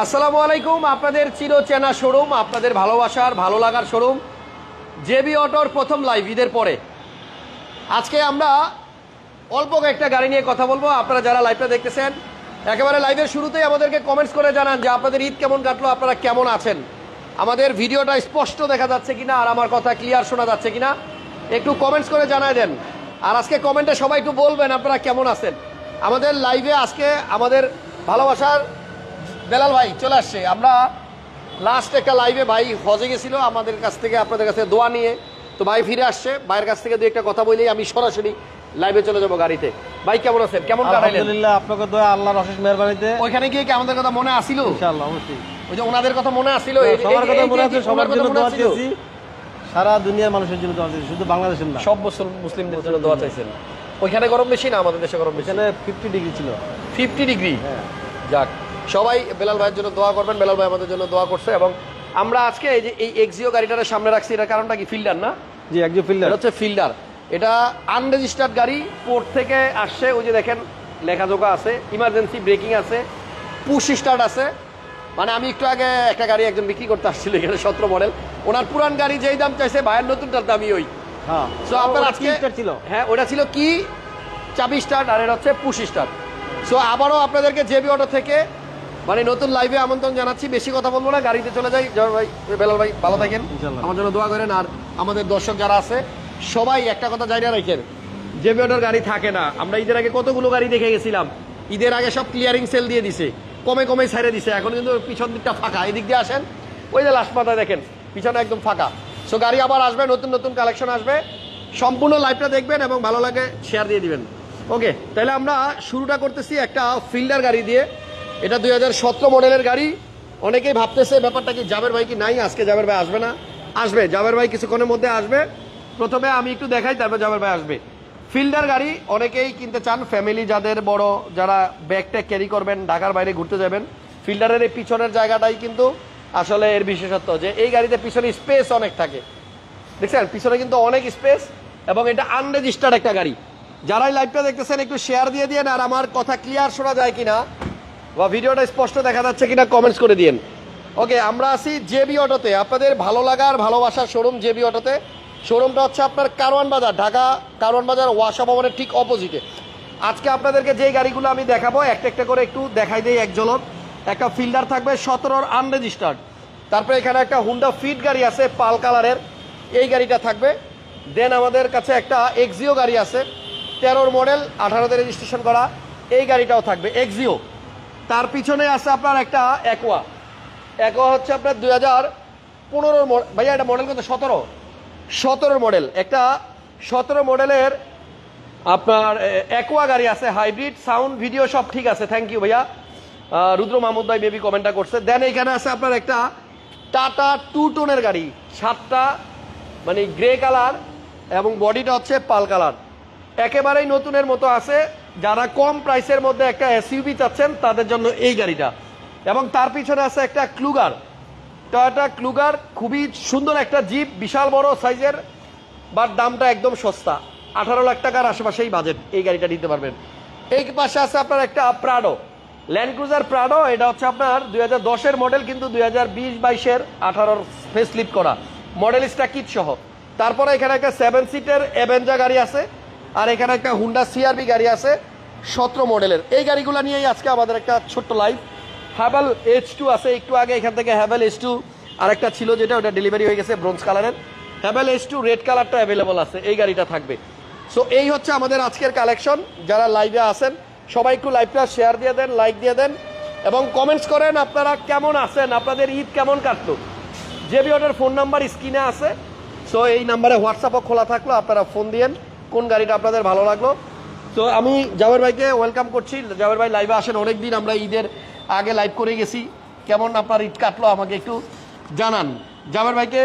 আসসালামু আলাইকুম। আপনাদের চিরচেনা শোরুম, আপনাদের ভালোবাসার ভালো লাগার শোরুম জেবি অটোর প্রথম লাইভ ঈদের পরে। আজকে আমরা অল্প কয়েকটা গাড়ি নিয়ে কথা বলবো। আপনারা যারা লাইভটা দেখতেছেন একেবারে লাইভের শুরুতেই আমাদেরকে কমেন্টস করে জানান যে আপনাদের ঈদ কেমন কাটলো, আপনারা কেমন আছেন, আমাদের ভিডিওটা স্পষ্ট দেখা যাচ্ছে কিনা আর আমার কথা ক্লিয়ার শোনা যাচ্ছে কিনা একটু কমেন্টস করে জানায় দেন। আর আজকে কমেন্টে সবাই একটু বলবেন আপনারা কেমন আছেন। আমাদের লাইভে আজকে আমাদের ভালোবাসার বেলাল ভাই চলে আসছে। আমরা লাস্ট একটা লাইভে ভাই হজে গেছিল আমাদের কাছ থেকে, আপনাদের কাছে দোয়া নিয়ে, তো ভাই ফিরে আসছে। ভাইয়ের কাছ থেকে দু একটা কথা বলেই আমি সরাসরি লাইভে চলে যাবো গাড়িতে। ভাই কেমন আছেন, কেমন কাটাইলেন? আলহামদুলিল্লাহ, আপনাকে দোয়া আল্লাহর অশেষ মেহেরবানিতে। ওইখানে গিয়ে কি আমাদের কথা মনে আসিল? ইনশাআল্লাহ অবশ্যই। ওই যে ওনাদের কথা মনে আসিল, সবার কথা মনে আছে, সবার জন্য দোয়া চাইছি, সারা দুনিয়ার মানুষের জন্য দোয়া চাইছি, শুধু বাংলাদেশের না, সব মুসলিমদের জন্য দোয়া চাইছেন। ওইখানে গরম বেশি না, আমাদের দেশে গরম বেশি? এখানে 50 ডিগ্রি ছিল। 50 ডিগ্রি? হ্যাঁ। যাক, সবাই বেলাল ভাইয়ের জন্য দোয়া করবেন। বেলাল ভাই আমাদের জন্য দোয়া করছে। এবং আমরা আজকে এই যে এই এক্সিও গাড়িটার সামনে রাখছি, এটার কারণটা কি? ফিল্ডার না? জি, একজন ফিল্ডার। এটা হচ্ছে ফিল্ডার। এটা আনরেজিস্টার্ড গাড়ি, পোর্ট থেকে আসছে। ওই যে দেখেন লেখাজোকা আছে, ইমার্জেন্সি ব্রেকিং আছে, পুশ স্টার্ট আছে। মানে আমি একটু আগে একটা গাড়ি একজন বিক্রি করতে আসছিল এখানে, 17 মডেল। ওনার পুরান গাড়ি যেই দাম চাইছে ভাইয়ের নতুনটার দামই ওই। হ্যাঁ, সো আপনার আজকে ছিল। হ্যাঁ, ওটা ছিল কি চাবি স্টার্ট, আর এটা হচ্ছে পুশ স্টার্ট। সো আবারও আপনাদেরকে জেবি অটো থেকে মানে নতুন লাইভে আমন্ত্রণ জানাচ্ছি। বেশি কথা বলবো না, গাড়িতে চলে যাই। জয় ভাই, বেলাল ভাই ভালো থাকেন, আমার জন্য দোয়া করেন। আর আমাদের দর্শক যারা আছে সবাই একটা কথা জানিয়ে রাখেন, জেবি অটোর গাড়ি থাকে না। আমরা ঈদের আগে কতগুলো গাড়ি দেখে গেছিলাম, ঈদের আগে সব ক্লিয়ারিং সেল দিয়ে দিছে, কমে কমে ছেড়ে দিছে। এখন কিন্তু পিছন দিকটা ফাঁকা। এদিক দিয়ে আসেন, ওই যে লাস্ট মাথায় দেখেন পিছনে একদম ফাঁকা। সো গাড়ি আবার আসবে, নতুন নতুন কালেকশন আসবে। সম্পূর্ণ লাইভটা দেখবেন এবং ভালো লাগে শেয়ার দিয়ে দিবেন। ওকে, তাহলে আমরা শুরুটা করতেছি একটা ফিল্ডার গাড়ি দিয়ে। এটা 2017 মডেলের গাড়ি। অনেকেই ভাবতেছে ব্যাপারটা কি, জাবের ভাই কি নাই আজকে? জাবের ভাই আসবে না? আসবে, জাবের ভাই কিছুক্ষণের মধ্যে আসবে। প্রথমে আমি একটু দেখাই, তারপর জাবের ভাই আসবে। ফিল্ডার গাড়ি অনেকেই কিনতে চান, ফ্যামিলি যাদের বড়, যারা ব্যাগ ট্যাগ ক্যারি করবেন, ঢাকার বাইরে ঘুরতে যাবেন। ফিল্ডারের এই পিছনের জায়গাটাই কিন্তু আসলে এর বিশেষত্ব, যে এই গাড়িতে পিছনে স্পেস অনেক থাকে। দেখছেন পিছনে কিন্তু অনেক স্পেস, এবং এটা আনরেজিস্টার্ড একটা গাড়ি। যারাই লাইভটা দেখতেছেন একটু শেয়ার দিয়ে দিন, আর আমার কথা ক্লিয়ার শোনা যায় কিনা বা ভিডিওটা স্পষ্ট দেখা যাচ্ছে কিনা কমেন্টস করে দিন। ওকে, আমরা আছি জেবি অটোতে, আপনাদের ভালো লাগার ভালোবাসার শোরুম জেবি অটোতে। শোরুমটা হচ্ছে আপনার কারওয়ান বাজার, ঢাকা কারওয়ান বাজার ওয়াসা ভবনের ঠিক অপোজিটে। আজকে আপনাদেরকে যে গাড়িগুলো আমি দেখাবো একটা একটা করে একটু দেখাই দিই এক ঝলক। একটা ফিল্ডার থাকবে 17 আনরেজিস্টার্ড। তারপরে এখানে একটা হুন্ডা ফিট গাড়ি আছে পাল কালারের, এই গাড়িটা থাকবে। দেন আমাদের কাছে একটা এক্সিও গাড়ি আছে 13 মডেল, 18তে রেজিস্ট্রেশন করা, এই গাড়িটাও থাকবে এক্সিও। তার পিছনে আছে আপনার একটা অ্যাকোয়া। অ্যাকোয়া হচ্ছে আপনার 2015 ভাইয়া, এটা মডেল কত? 17 মডেল। একটা 17 মডেলের আপনার অ্যাকোয়া গাড়ি আছে, হাইব্রিড, সাউন্ড ভিডিও সব ঠিক আছে। থ্যাংক ইউ ভাইয়া, রুদ্র মাহমুদ ভাই বেবি কমেন্টটা করছে। দেন এখানে আছে আপনার একটা টাটা 2 টোনের গাড়ি, 7টা মানে গ্রে কালার, এবং বডিটা হচ্ছে পাল কালার। একেবারেই নতুনের মতো আছে। যারা কম প্রাইসের মধ্যে একটা এসইউভি চাচ্ছেন তাদের জন্য এই গাড়িটা। এবং তার পিছনে আছে একটা ক্লুগার, টয়োটা ক্লুগার, খুবই সুন্দর একটা জিপ, বিশাল বড় সাইজের, বাট দামটা একদম সস্তা, 18 লাখ টাকার আশেপাশেই বাজেট, এই গাড়িটা নিতে পারবেন। এই পাশে আছে আপনার একটা প্রাডো, ল্যান্ড ক্রুজার প্রাডো। এটা হচ্ছে আপনার 2010-এর মডেল, কিন্তু 2020-22-এর 18-র ফেস লিফট করা, মডেলিস্টা কিট সহ। তারপরে এখানে একটা 7 সিটের অ্যাভেঞ্জার গাড়ি আছে, আর এখানে একটা হুন্ডা সিআরবি গাড়ি আছে 17 মডেলের। এই গাড়িগুলো নিয়েই আজকে আমাদের একটা ছোট্ট লাইভ। হ্যাভেল H2 আছে, একটু আগে এখান থেকে হ্যাভেল H2 আরেকটা ছিল যেটা ওটা ডেলিভারি হয়ে গেছে, ব্রোঞ্জ কালারের। হ্যাভেল H2 রেড কালারটা অ্যাভেলেবল আছে, এই গাড়িটা থাকবে। সো এই হচ্ছে আমাদের আজকের কালেকশন। যারা লাইভে আসেন সবাই একটু লাইভটা শেয়ার দিয়ে দেন, লাইক দিয়ে দেন, এবং কমেন্টস করেন আপনারা কেমন আছেন, আপনাদের ঈদ কেমন কাটলো। জেবি অটোর ফোন নাম্বার স্ক্রিনে আছে। সো এই নাম্বারে হোয়াটসঅ্যাপও খোলা থাকলো, আপনারা ফোন দিয়েন কোন গাড়িটা আপনাদের ভালো লাগলো। তো আমি জাবের ভাইকে ওয়েলকাম করছি। জাবের ভাই লাইভে আসেন, অনেকদিন আমরা ঈদের আগে লাইভ করে গেছি। কেমন আপনার ঈদ কাটলো আমাকে একটু জানান। জাবের ভাইকে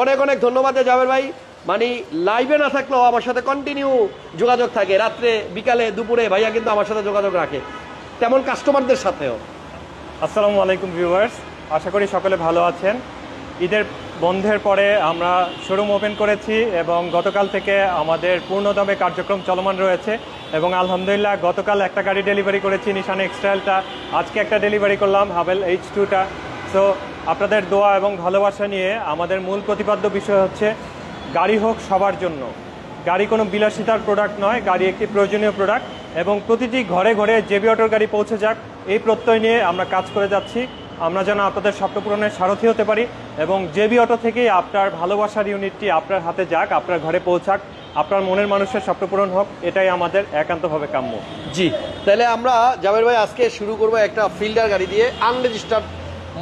অনেক অনেক ধন্যবাদ। জাবের ভাই মানে লাইভে না থাকলেও আমার সাথে কন্টিনিউ যোগাযোগ থাকে, রাত্রে বিকালে দুপুরে ভাইয়া কিন্তু আমার সাথে যোগাযোগ রাখে, তেমন কাস্টমারদের সাথেও। আসসালামু আলাইকুম ভিউয়ার্স, আশা করি সকলে ভালো আছেন। ঈদের বন্ধের পরে আমরা শোরুম ওপেন করেছি এবং গতকাল থেকে আমাদের পূর্ণদমে কার্যক্রম চলমান রয়েছে এবং আলহামদুলিল্লাহ গতকাল একটা গাড়ি ডেলিভারি করেছি নিশান এক্সট্রাইলটা, আজকে একটা ডেলিভারি করলাম হাভেল H2টা। সো আপনাদের দোয়া এবং ভালোবাসা নিয়ে আমাদের মূল প্রতিপাদ্য বিষয় হচ্ছে গাড়ি হোক সবার জন্য। গাড়ি কোনো বিলাসিতার প্রোডাক্ট নয়, গাড়ি একটি প্রয়োজনীয় প্রোডাক্ট এবং প্রতিটি ঘরে ঘরে জেবি অটোর গাড়ি পৌঁছে যাক, এই প্রত্যয় নিয়ে আমরা কাজ করে যাচ্ছি। আমরা যেন আপনাদের স্বপ্ন পূরণের সারথি হতে পারি এবং জেবি অটো থেকেই আপনার ভালোবাসার ইউনিটটি আপনার হাতে যাক, আপনার ঘরে পৌঁছাক, আপনার মনের মানুষের স্বপ্ন পূরণ হোক, এটাই আমাদের একান্তভাবে কাম্য। জি, তাহলে আমরা জাবের ভাই আজকে শুরু করবো একটা ফিল্ডার গাড়ি দিয়ে, আনরেজিস্টার্ড,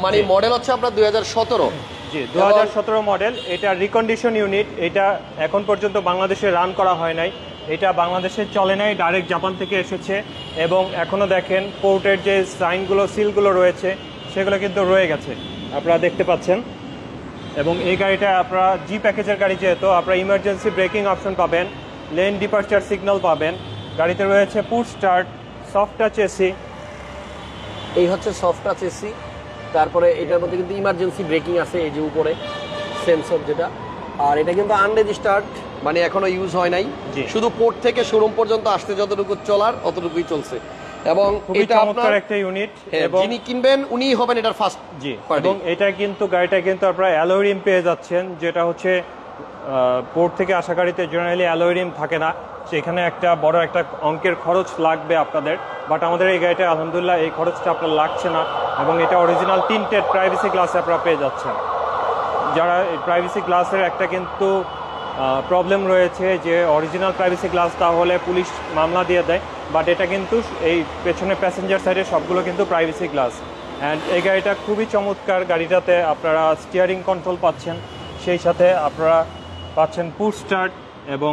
মানে মডেল হচ্ছে আপনার 2017। জি, 2017 মডেল। এটা রিকন্ডিশন ইউনিট, এটা এখন পর্যন্ত বাংলাদেশে রান করা হয় নাই, এটা বাংলাদেশে চলে নাই, ডাইরেক্ট জাপান থেকে এসেছে এবং এখনও দেখেন পোর্টের যে সাইনগুলো সিলগুলো রয়েছে সেগুলো কিন্তু রয়ে গেছে, আপনারা দেখতে পাচ্ছেন। এবং এই গাড়িটা আপনারা জি প্যাকেজের গাড়ি, যেহেতু আপনারা ইমার্জেন্সি ব্রেকিং অপশন পাবেন, লেন ডিপার্চার সিগন্যাল পাবেন, গাড়িতে রয়েছে push start, soft touch AC. এই হচ্ছে সফট টাচ এসি, তারপরে এটার মধ্যে কিন্তু ইমার্জেন্সি ব্রেকিং আছে, এই যে উপরে সেন্সর যেটা। আর এটা কিন্তু আনরেজিস্টার্ড, মানে এখনো ইউজ হয় নাই, শুধু পোর্ট থেকে শোরুম পর্যন্ত আসতে যতটুকু চলার অতটুকুই চলছে। এবং এটা আপনার একটা ইউনিট, এবং যিনি কিনবেন উনিই হবেন এটার ফার্স্ট। জি, এবং এটা কিন্তু গাড়িটা কিন্তু আপনারা অ্যালয় রিম পেয়ে যাচ্ছেন, যেটা হচ্ছে পোর্ট থেকে আসা গাড়িতে জেনারেলি অ্যালয় রিম থাকে না, সেখানে একটা বড় একটা অঙ্কের খরচ লাগবে আপনাদের, বাট আমাদের এই গাড়িটা আলহামদুলিল্লাহ এই খরচটা আপনার লাগছে না এবং এটা অরিজিনাল টিন্টেড প্রাইভেসি গ্লাসে আপনারা পেয়ে যাচ্ছেন। যারা প্রাইভেসি গ্লাসের একটা কিন্তু প্রবলেম রয়েছে যে অরিজিনাল প্রাইভেসি গ্লাস তাহলে পুলিশ মামলা দিয়ে দেয়, বাট এটা কিন্তু এই পেছনে প্যাসেঞ্জার সাইডে সবগুলো কিন্তু প্রাইভেসি গ্লাস। অ্যান্ড এই গাড়িটা খুবই চমৎকার, গাড়িটাতে আপনারা স্টিয়ারিং কন্ট্রোল পাচ্ছেন, সেই সাথে আপনারা পাচ্ছেন পুশ স্টার্ট এবং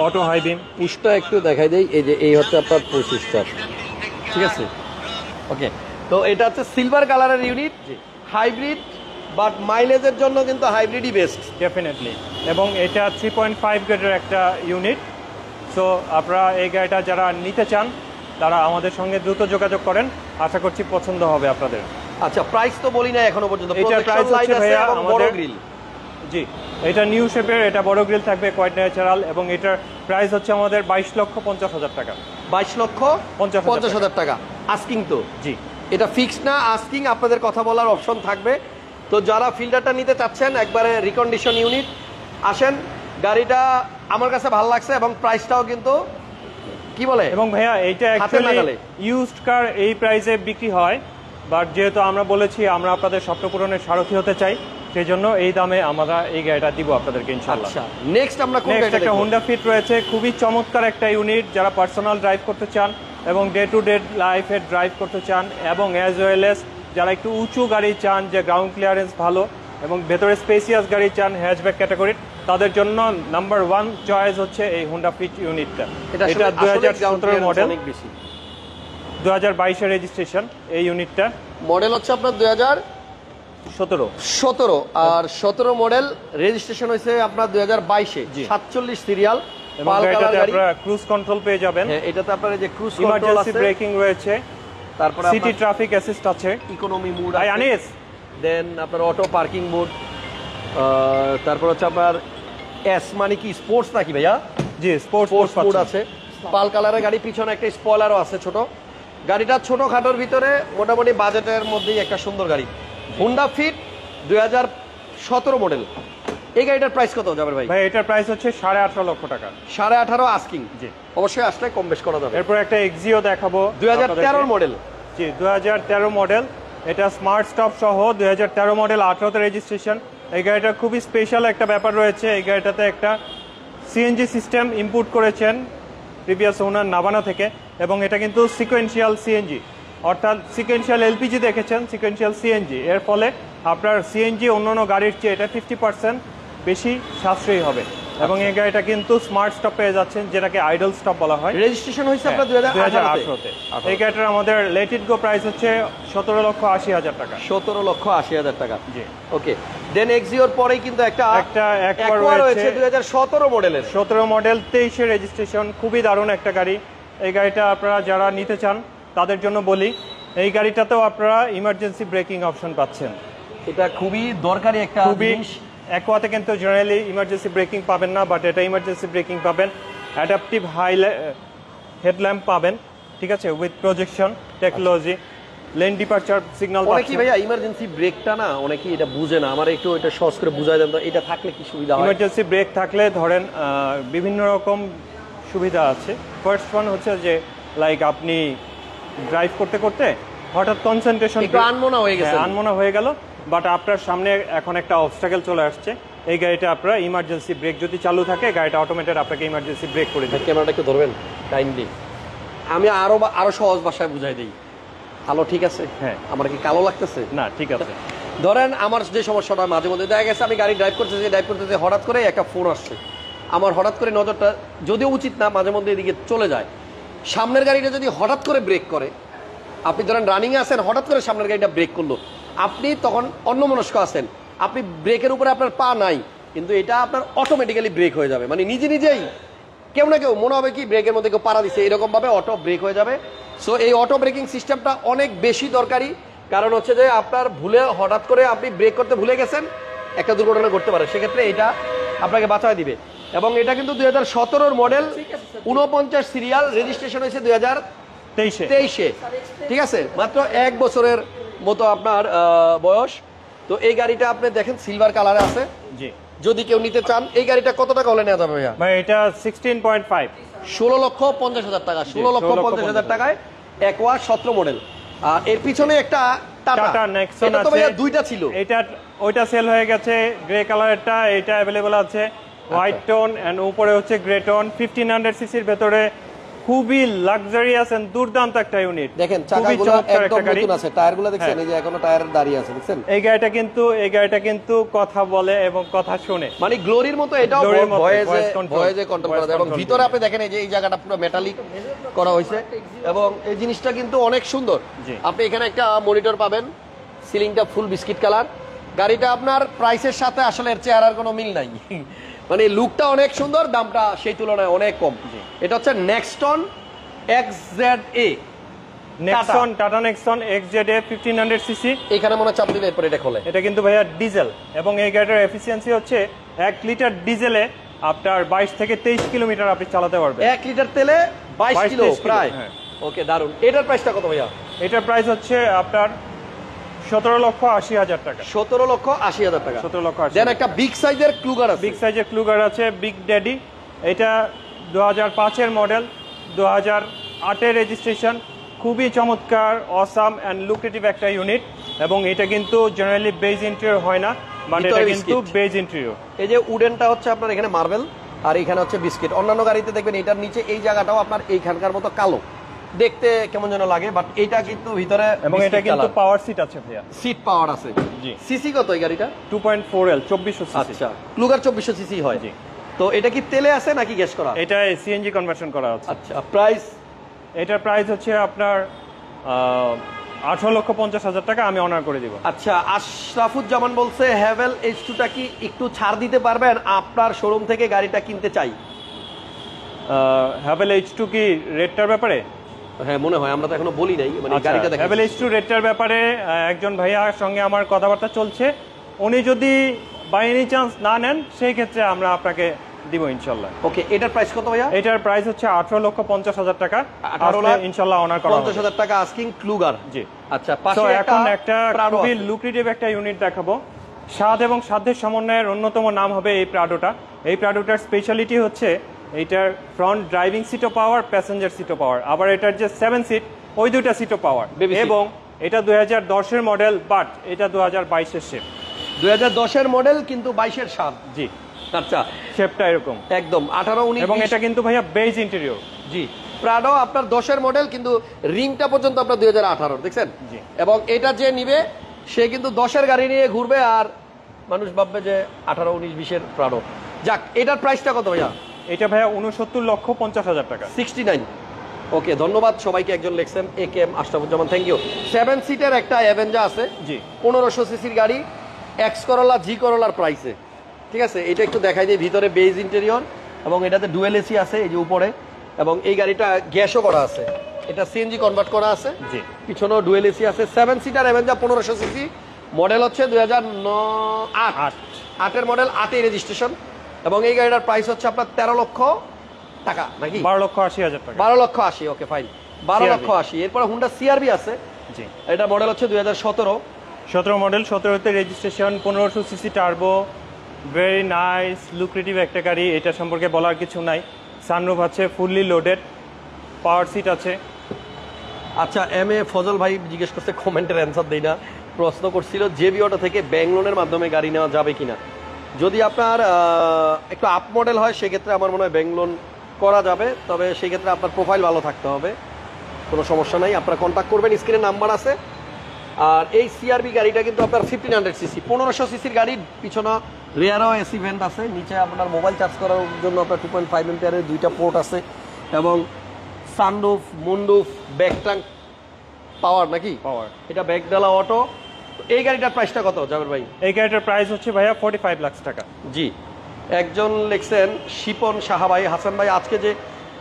অটো হাই বিম। পুশটা একটু দেখাই দেই, এই যে এই হচ্ছে আপনার পুশ স্টার্ট, ঠিক আছে। ওকে, তো এটা হচ্ছে সিলভার কালারের ইউনিট, হাইব্রিড, বাট মাইলেজের জন্য কিন্তু হাইব্রিডই বেস্ট ডেফিনেটলি। এবং এটা 3.5 গ্রেডের একটা ইউনিট। সো আপনারা এই গাড়িটা যারা নিতে চান তারা আমাদের সঙ্গে দ্রুত যোগাযোগ করেন, আশা করছি পছন্দ হবে আপনাদের। আচ্ছা, প্রাইস তো বলি না এখনো পর্যন্ত। এটার প্রাইস হচ্ছে ভাইয়া আমাদের, গ্রিল, জি এটা নিউ শেপের, এটা বড় গ্রিল থাকবে, কোয়াইট ন্যাচারাল, এবং এটার প্রাইস হচ্ছে আমাদের 22,50,000 টাকা। 22,50,000 টাকা আস্কিং তো? জি, এটা ফিক্স না, আস্কিং, আপনাদের কথা বলার অপশন থাকবে। তো যারা ফিল্ডারটা নিতে চাচ্ছেন একবারে রিকন্ডিশন ইউনিট, আসেন, গাড়িটা আমার কাছে ভালো লাগছে এবং প্রাইসটাও কিন্তু কি বলে। এবং ভাইয়া এইটা অ্যাকচুয়ালি ইউজড কার এই প্রাইসে বিক্রি হয়, বাট যেহেতু আমরা বলেছি আমরা আপনাদের স্বপ্ন পূরণের সারথি হতে চাই, সেই জন্য এই দামে আমরা এই গাড়িটা দিব আপনাদেরকে ইনশাআল্লাহ। আচ্ছা, নেক্সট আমরা কোন গাড়িটা একটা হোন্ডা ফিট রয়েছে, খুবই চমৎকার একটা ইউনিট, যারা পার্সোনাল ড্রাইভ করতে চান এবং ডে টু ডে লাইফে ড্রাইভ করতে চান এবং অ্যাজ ওয়েল এস যারা একটু উঁচু গাড়ি চান, যে গ্রাউন্ড ক্লিয়ারেন্স ভালো এবং ভেতরে স্পেসিয়াস গাড়ি চান হ্যাচব্যাক ক্যাটাগরির, তাদের জন্য নাম্বার 1 চয়েস হচ্ছে এই হোন্ডা ফিট ইউনিটটা। এটা 2017 মডেল, 2022 এর রেজিস্ট্রেশন এই ইউনিটটা। মডেল হচ্ছে আপনার 2017, আর 17 মডেল, রেজিস্ট্রেশন হয়েছে আপনার 2022-এ, 47 সিরিয়াল, পাল কালার গাড়ি। আপনারা ক্রুজ কন্ট্রোল পেয়ে যাবেন, হ্যাঁ এটাতে আপনার যে ক্রুজ কন্ট্রোল ইমার্জেন্সি আছে, ব্রেকিং রয়েছে, তারপরে সিটি ট্রাফিক অ্যাসিস্ট আছে, ইকোনমি মোড আছে, আনিস দেন আপনার অটো পার্কিং মোড, তারপর হচ্ছে আপনার এস মানে কি স্পোর্টস নাকি ভাইয়া? জি, স্পোর্টস মোড আছে, পাল কালারের গাড়ি, পিছনে একটা স্পয়লারও আছে ছোট। গাড়িটা ছোটখাটোর ভিতরে মোটামুটি বাজেটের মধ্যেই একটা সুন্দর গাড়ি, হোন্ডা ফিট 2017 মডেল। এই গাড়িটার প্রাইস কত যাবে ভাই? ভাই এটার প্রাইস হচ্ছে 18.5 লক্ষ টাকা। 18.5 আস্কিং? জি, অবশ্যই আসলে কম বেশ করা যাবে। এরপর একটা এক্সিও দেখাবো, 2013 মডেল। জি, 2013 মডেল, এটা স্মার্ট স্টপ সহ 2013 মডেল, 18তে রেজিস্ট্রেশন। এই গাড়িটা খুবই স্পেশাল একটা ব্যাপার রয়েছে, এই গাড়িটাতে একটা সিএনজি সিস্টেম ইম্পোর্ট করেছেন প্রিভিয়াস ওনার নাভানা থেকে, এবং এটা কিন্তু সিকোয়েন্সিয়াল সিএনজি, অর্থাৎ সিকোয়েন্সিয়াল এলপিজি দেখেছেন, সিকোয়েন্সিয়াল সিএনজি, এর ফলে আপনার সিএনজি অন্যান্য গাড়ির চেয়ে এটা 50% বেশি সাশ্রয়ী হবে। এবং এই গাড়িটা কিন্তু স্মার্ট স্টপ পেয়ে যাচ্ছেন, যেটাকে আইডল স্টপ বলা হয়। রেজিস্ট্রেশন হয়েছে আপনার 2018-তে। এই গাড়িটার আমাদের লেট ইট গো প্রাইস হচ্ছে 17,80,000 টাকা। 17,80,000 টাকা। জি, ওকে। দেন এক্সিওর পরেই কিন্তু একটা একবার রয়েছে 2017 মডেলের, 17 মডেল, 23-এ রেজিস্ট্রেশন, খুবই দারুণ একটা গাড়ি। এই গাড়িটা আপনারা যারা নিতে চান তাদের জন্য বলি, এই গাড়িটাতেও আপনারা ইমার্জেন্সি ব্রেকিং অপশন পাচ্ছেন, এটা খুবই দরকারি একটা খুবই জিনিস। অ্যাকোয়াতে কিন্তু জেনারেলি ইমার্জেন্সি ব্রেকিং পাবেন না, বাট এটা ইমার্জেন্সি ব্রেকিং পাবেন, অ্যাডাপটিভ হেডল্যাম্প পাবেন, ঠিক আছে, with projection technology, lane departure signal. অনেকেই ভাইয়া ইমার্জেন্সি ব্রেকটা না অনেকেই এটা বুঝে না, আমার একটু এটা সহজ করে বুঝাই দেন তো, এটা থাকলে কি সুবিধা হয়? ইমার্জেন্সি ব্রেক থাকলে ধরেন বিভিন্ন রকম সুবিধা আছে। ফার্স্ট ওয়ান হচ্ছে যে লাইক আপনি ড্রাইভ করতে করতে হঠাৎ কনসেন্ট্রেশন একটু আনমনা হয়ে গেছে, আনমনা হয়ে গেল, বাট আপনার সামনে এখন একটা অবস্টাকেল চলে আসছে, এই গাড়িটা আপনার ইমার্জেন্সি ব্রেক যদি চালু থাকে গাড়িটা অটোমেটেড আপনাকে ইমার্জেন্সি ব্রেক করে দেবে। ক্যামেরাটা একটু ধরবেন কাইন্ডলি, আমি আরো সহজ ভাষায় বুঝাই দিই। আলো ঠিক আছে? হ্যাঁ। আমার কি কালো লাগতেছে? না, ঠিক আছে। ধরেন আমার যে সমস্যাটা মাঝে মধ্যে দেখা গেছে, আমি গাড়ি ড্রাইভ করতেছি হঠাৎ করে একটা ফোন আসছে, আমার হঠাৎ করে নজরটা যদিও উচিত না মাঝে মধ্যে এদিকে চলে যায়, সামনের গাড়িটা যদি হঠাৎ করে ব্রেক করে, আপনি ধরেন রানিংয়ে আছেন, হঠাৎ করে সামনের গাড়িটা ব্রেক করলো, আপনি তখন অন্যমনস্ক আছেন, আপনি ব্রেকের উপরে আপনার পা নাই, কিন্তু এটা আপনার অটোমেটিক্যালি ব্রেক হয়ে যাবে, মানে নিজেই কেউ না কেউ মনে হবে কি ব্রেকের মধ্যে কেউ পাড়া দিচ্ছে, এরকম ভাবে অটো ব্রেক হয়ে যাবে। সো এই অটো ব্রেকিং সিস্টেমটা অনেক বেশি দরকারি, কারণ হচ্ছে যে আপনার ভুলে হঠাৎ করে আপনি ব্রেক করতে ভুলে গেছেন, একটা দুর্ঘটনা ঘটতে পারে, সেক্ষেত্রে এটা আপনাকে বাঁচায় দিবে। এবং এটা কিন্তু 2017 মডেল, 49 সিরিয়াল, রেজিস্ট্রেশন হয়েছে 2023-এ, ঠিক আছে, মাত্র 1 বছরের মতো আপনার বয়স। তো এই গাড়িটা আপনি দেখেন সিলভার কালারে আছে, জি। যদি কেউ নিতে চান এই গাড়িটা কত টাকা হলে নেওয়া যাবে ভাইয়া? ভাই এটা 16.5, 16,50,000 টাকা, 16,50,000 টাকায় একোয়া 17 মডেল। আর এর পিছনে একটা টাটা নেক্সন এটা তো আছে, ভাইয়া দুইটা ছিল, এটা ওইটা সেল হয়ে গেছে, গ্রে কালারটা এটা अवेलेबल আছে, হোয়াইট টোন এন্ড উপরে হচ্ছে গ্রে টোন, 1500 সিসির ভেতরে খুবই লাক্সারিয়াস এন্ড দুর্দান্ত একটা ইউনিট। দেখেন চাকাগুলো একদম নতুন আছে, টায়ারগুলো দেখছেন, এই যে এখনো টায়ার দাঁড়িয়ে আছে, দেখছেন? এই গাড়িটা কিন্তু কথা বলে এবং কথা শুনে, মানে গ্লোরির মতো, এটাও ভয়েসে কন্ট্রোল করা যায়। এবং ভিতরে আপনি দেখেন এই যে এই জায়গাটা পুরো মেটালিক করা হয়েছে, এবং এই জিনিসটা কিন্তু অনেক সুন্দর। আপনি এখানে একটা মনিটর পাবেন, সিলিংটা ফুল বিস্কিট কালার। গাড়িটা আপনার প্রাইসের সাথে আসলে এর চেহারার কোনো মিল নাই, মানে লুকটা অনেক সুন্দর, দামটা সেই তুলনায় অনেক কম। এটা হচ্ছে নেক্সটন XZA, tata Nexon XZA 1500 CC. এখানে মনে চাপ দিলে এরপর এটা খোলে। এটা কিন্তু ভাইয়া ডিজেল, এবং এই গাড়িটার এফিসিয়েন্সি হচ্ছে 1 লিটার ডিজেলে আপনার 22 থেকে 23 কিলোমিটার আপনি চালাতে পারবেন। 1 লিটার তেলে 22 কিলো প্রায়। হ্যাঁ। ওকে, দারুন। এটার প্রাইসটা কত ভাইয়া? এটার প্রাইস হচ্ছে আপনার 17,80,000 টাকা। 17,80,000 টাকা। 17,80,000। দেন একটা বিগ সাইজের ক্লুগার আছে, বিগ সাইজের ক্লুগার আছে, বিগ ড্যাডি। এটা 2005-এর মডেল, 2008-এর রেজিস্ট্রেশন, খুবই চমৎকার, অসাম অ্যান্ড লুক্রেটিভ একটা ইউনিট। এবং এটা কিন্তু জেনারেলি বেজ ইন্টেরিয়র হয় না, বাট এটা কিন্তু বেজ ইন্টেরিয়র। এই যে উডেনটা হচ্ছে আপনার এখানে মার্বেল, আর এখানে হচ্ছে বিস্কিট। অন্যান্য গাড়িতে দেখবেন এটার নিচে এই জায়গাটাও আপনার এইখানকার মতো কালো, দেখতে কেমন যেন লাগে, বাট এটা কিন্তু ভিতরে, এবং এটা কিন্তু পাওয়ার সিট আছে ভাইয়া, সিট পাওয়ার আছে। জি। সিসি কত এই গাড়িটা? 2.4L 2400 CC. আচ্ছা, ক্লুগার 2400 সিসি হয়। জি। তো এটা কি তেলে আছে নাকি গ্যাস করা? এটা সিএনজি কনভার্সন করা আছে। আচ্ছা, প্রাইস? এটার প্রাইস হচ্ছে আপনার 18,50,000 টাকা, আমি অনার করে দিব। আচ্ছা, আশরাফুজ্জামান বলছে হ্যাভেল H2টা কি একটু ছাড় দিতে পারবেন? আপনার শোরুম থেকে গাড়িটা কিনতে চাই। হ্যাভেল H2 কি রেটটার ব্যাপারে? হ্যাঁ, মনে হয়, আমরা তো এখনো বলি নাই, মানে গাড়িটা দেখেন। হ্যাভেল H2 রেটটার ব্যাপারে একজন ভাইয়ার সঙ্গে আমার কথাবার্তা চলছে, উনি যদি বাই এনি চান্স না নেন সেই ক্ষেত্রে আমরা আপনাকে দিব ইনশাআল্লাহ। ওকে, এটার প্রাইস কত ভাইয়া? এটার প্রাইস হচ্ছে 18,50,000 টাকা, 18,00,000 ইনশাআল্লাহ অনার করা হবে। 50,000 টাকা আস্কিং ক্লুগার। জি। আচ্ছা, তো পাশে এখন একটা প্রাডো খুবই আছে। লুক্রেটিভ একটা ইউনিট দেখাবো। স্বাদ এবং সাধ্যের সমন্বয়ের অন্যতম নাম হবে এই প্রাডোটা। এই প্রাডোটার স্পেশালিটি হচ্ছে এইটার ফ্রন্ট ড্রাইভিং সিটও পাওয়ার, প্যাসেঞ্জার সিটও পাওয়ার, আবার এটার যে 7 সিট ওই দুইটা সিটও পাওয়ার। এবং এটা 2010-এর মডেল, বাট এটা 2022-এর শেপ। 2010-এর মডেল কিন্তু 22-এর সাত। জি। আচ্ছা, শেপটা এরকম একদম 18-19, এবং এটা কিন্তু ভাইয়া বেজ ইন্টেরিয়র। জি। প্রাডো আপনার 10-এর মডেল, কিন্তু রিংটা পর্যন্ত আপনার 2018 দেখছেন। জি। এবং এটা যে নিবে সে কিন্তু 10-এর গাড়ি নিয়ে ঘুরবে, আর মানুষ ভাববে যে 18, 19, 20-এর প্রাডো। যাক, এটার প্রাইসটা কত ভাইয়া? এটা ভাইয়া 69,50,000 টাকা। 69। ওকে, ধন্যবাদ সবাইকে। একজন লেখছেন AKM আশরাফুজ্জামান, থ্যাংক ইউ। 7 সিটের একটা অ্যাভেঞ্জার আছে, জি, 1500 সিসির গাড়ি, এক্স করোলা জি করোলার প্রাইসে, ঠিক আছে। এটা একটু দেখাই দিই, ভিতরে বেজ ইন্টেরিয়র, এবং এটাতে ডুয়েল এসি আছে এই যে উপরে, এবং এই গাড়িটা গ্যাসও করা আছে, এটা সিএনজি কনভার্ট করা আছে। জি। পিছনেও ডুয়েল এসি আছে। 7 সিটার অ্যাভেঞ্জার 1500 সিসি, মডেল হচ্ছে 2008 মডেল, 8 রেজিস্ট্রেশন, এবং এই গাড়িটার প্রাইস হচ্ছে আপনার 13 লক্ষ টাকা নাকি? 12,80,000 টাকা। 12,80,000, ওকে ফাইন, 12,80,000। এরপরে হুন্ডা সিআরবি আছে, জি। এটা মডেল হচ্ছে 2017 মডেল, 17তে registration, 1500 CC turbo, very nice lucrative একটা গাড়ি, এটা সম্পর্কে বলার কিছু নাই। সানরুফ আছে, ফুললি লোডেড, পাওয়ার সিট আছে। আচ্ছা, এম এ ফজল ভাই জিজ্ঞেস করছে, কমেন্টের অ্যান্সার দেই না, প্রশ্ন করছিল জেবি অটো থেকে ব্যাংক লোনের মাধ্যমে গাড়ি নেওয়া যাবে কিনা। যদি আপনার একটু আপ মডেল হয় সেক্ষেত্রে আমার মনে হয় ব্যাংক লোন করা যাবে, তবে সেক্ষেত্রে আপনার প্রোফাইল ভালো থাকতে হবে, কোনো সমস্যা নাই, আপনারা কন্ট্যাক্ট করবেন, স্ক্রিনে নাম্বার আছে। আর এই সিআরবি গাড়িটা কিন্তু আপনার 1500 সিসি, 1500 সিসির গাড়ির পিছনে রেয়ারও এসি ভেন্ট আছে, নিচে আপনার মোবাইল চার্জ করার জন্য আপনার 2.5 এম্পিয়ারের 2টা পোর্ট আছে, এবং সানরুফ, মুন্ডুফ, ব্যাক ট্যাঙ্ক পাওয়ার নাকি? পাওয়ার। এটা ব্যাকডালা অটো। এই গাড়িটার প্রাইসটা কত জাবের ভাই? এই গাড়িটার প্রাইস হচ্ছে ভাইয়া 45 লাখ টাকা। জি, একজন লিখছেন শিপন সাহা ভাই, হাসান ভাই আজকে যে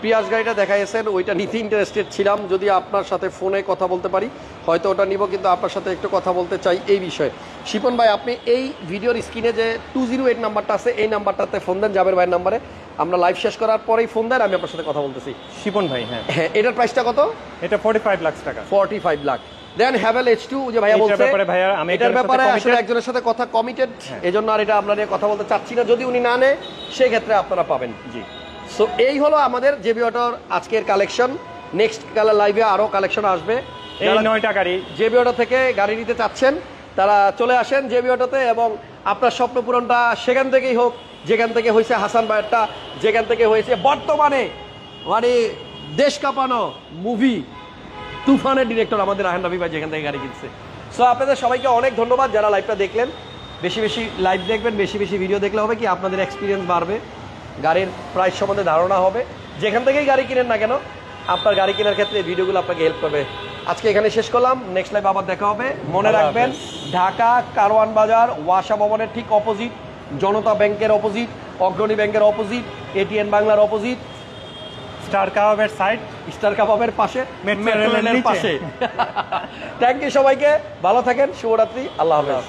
পিয়াজ গাড়িটা দেখাইছেন ওইটা নিতে ইন্টারেস্টেড ছিলাম, যদি আপনার সাথে ফোনে কথা বলতে পারি হয়তো ওটা নিব, কিন্তু আপনার সাথে একটু কথা বলতে চাই এই বিষয়ে। শিপন ভাই, আপনি এই ভিডিওর স্ক্রিনে যে 208 নাম্বারটা আছে এই নাম্বারটাতে ফোন দেন, জাবের ভাইয়ের নাম্বারে, আমরা লাইভ শেষ করার পরেই ফোন দেন, আমি আপনার সাথে কথা বলতেছি। শিপন ভাই, হ্যাঁ। হ্যাঁ, এটার প্রাইসটা কত? এটা 45 লাখ টাকা। 45 লাখ। দেন হ্যাভেল H2 যে ভাইয়া বলছে, এটার ব্যাপারে আসলে একজনের সাথে কথা কমিটেড, এজন্য আর এটা আপনারা কথা বলতে চাচ্ছি না, যদি উনি না নেয় সেক্ষেত্রে আপনারা পাবেন। জি। সো এই হলো আমাদের জেবি অটোর আজকের কালেকশন। নেক্সট কালার লাইভে আরো কালেকশন আসবে। এই 9টা গাড়ি জেবি অটো থেকে গাড়ি নিতে চাচ্ছেন তারা চলে আসেন জেবি অটোতে, এবং আপনার স্বপ্ন পূরণটা সেখান থেকেই হোক, যেখান থেকে হয়েছে হাসান ভাইয়েরটা, যেখান থেকে হয়েছে বর্তমানে মানে দেশ কাঁপানো মুভি তুফানের ডিরেক্টর আমাদের রাহান রবি ভাই, যেখান থেকে গাড়ি কিনছে। সো আপনাদের সবাইকে অনেক ধন্যবাদ যারা লাইভটা দেখলেন। বেশি বেশি লাইভ দেখবেন, বেশি বেশি ভিডিও দেখলে হবে কি আপনাদের এক্সপিরিয়েন্স বাড়বে, গাড়ির প্রাইস সম্বন্ধে ধারণা হবে, যেখান থেকেই গাড়ি কিনেন না কেন আপনার গাড়ি কেনার ক্ষেত্রে এই ভিডিওগুলো আপনাকে হেল্প করবে। আজকে এখানে শেষ করলাম, নেক্সট লাইভ আবার দেখা হবে। মনে রাখবেন, ঢাকা কারওয়ান বাজার ওয়াসা ভবনের ঠিক অপোজিট, জনতা ব্যাংকের অপোজিট, অগ্রণী ব্যাংকের অপোজিট, এটিএন বাংলার অপোজিট, স্টার কাবাবের সাইড, স্টার কাবাবের পাশে, মেট্রো রেলের পাশে। থ্যাংক ইউ সবাইকে, ভালো থাকেন, শুভরাত্রি, আল্লাহ হাফেজ।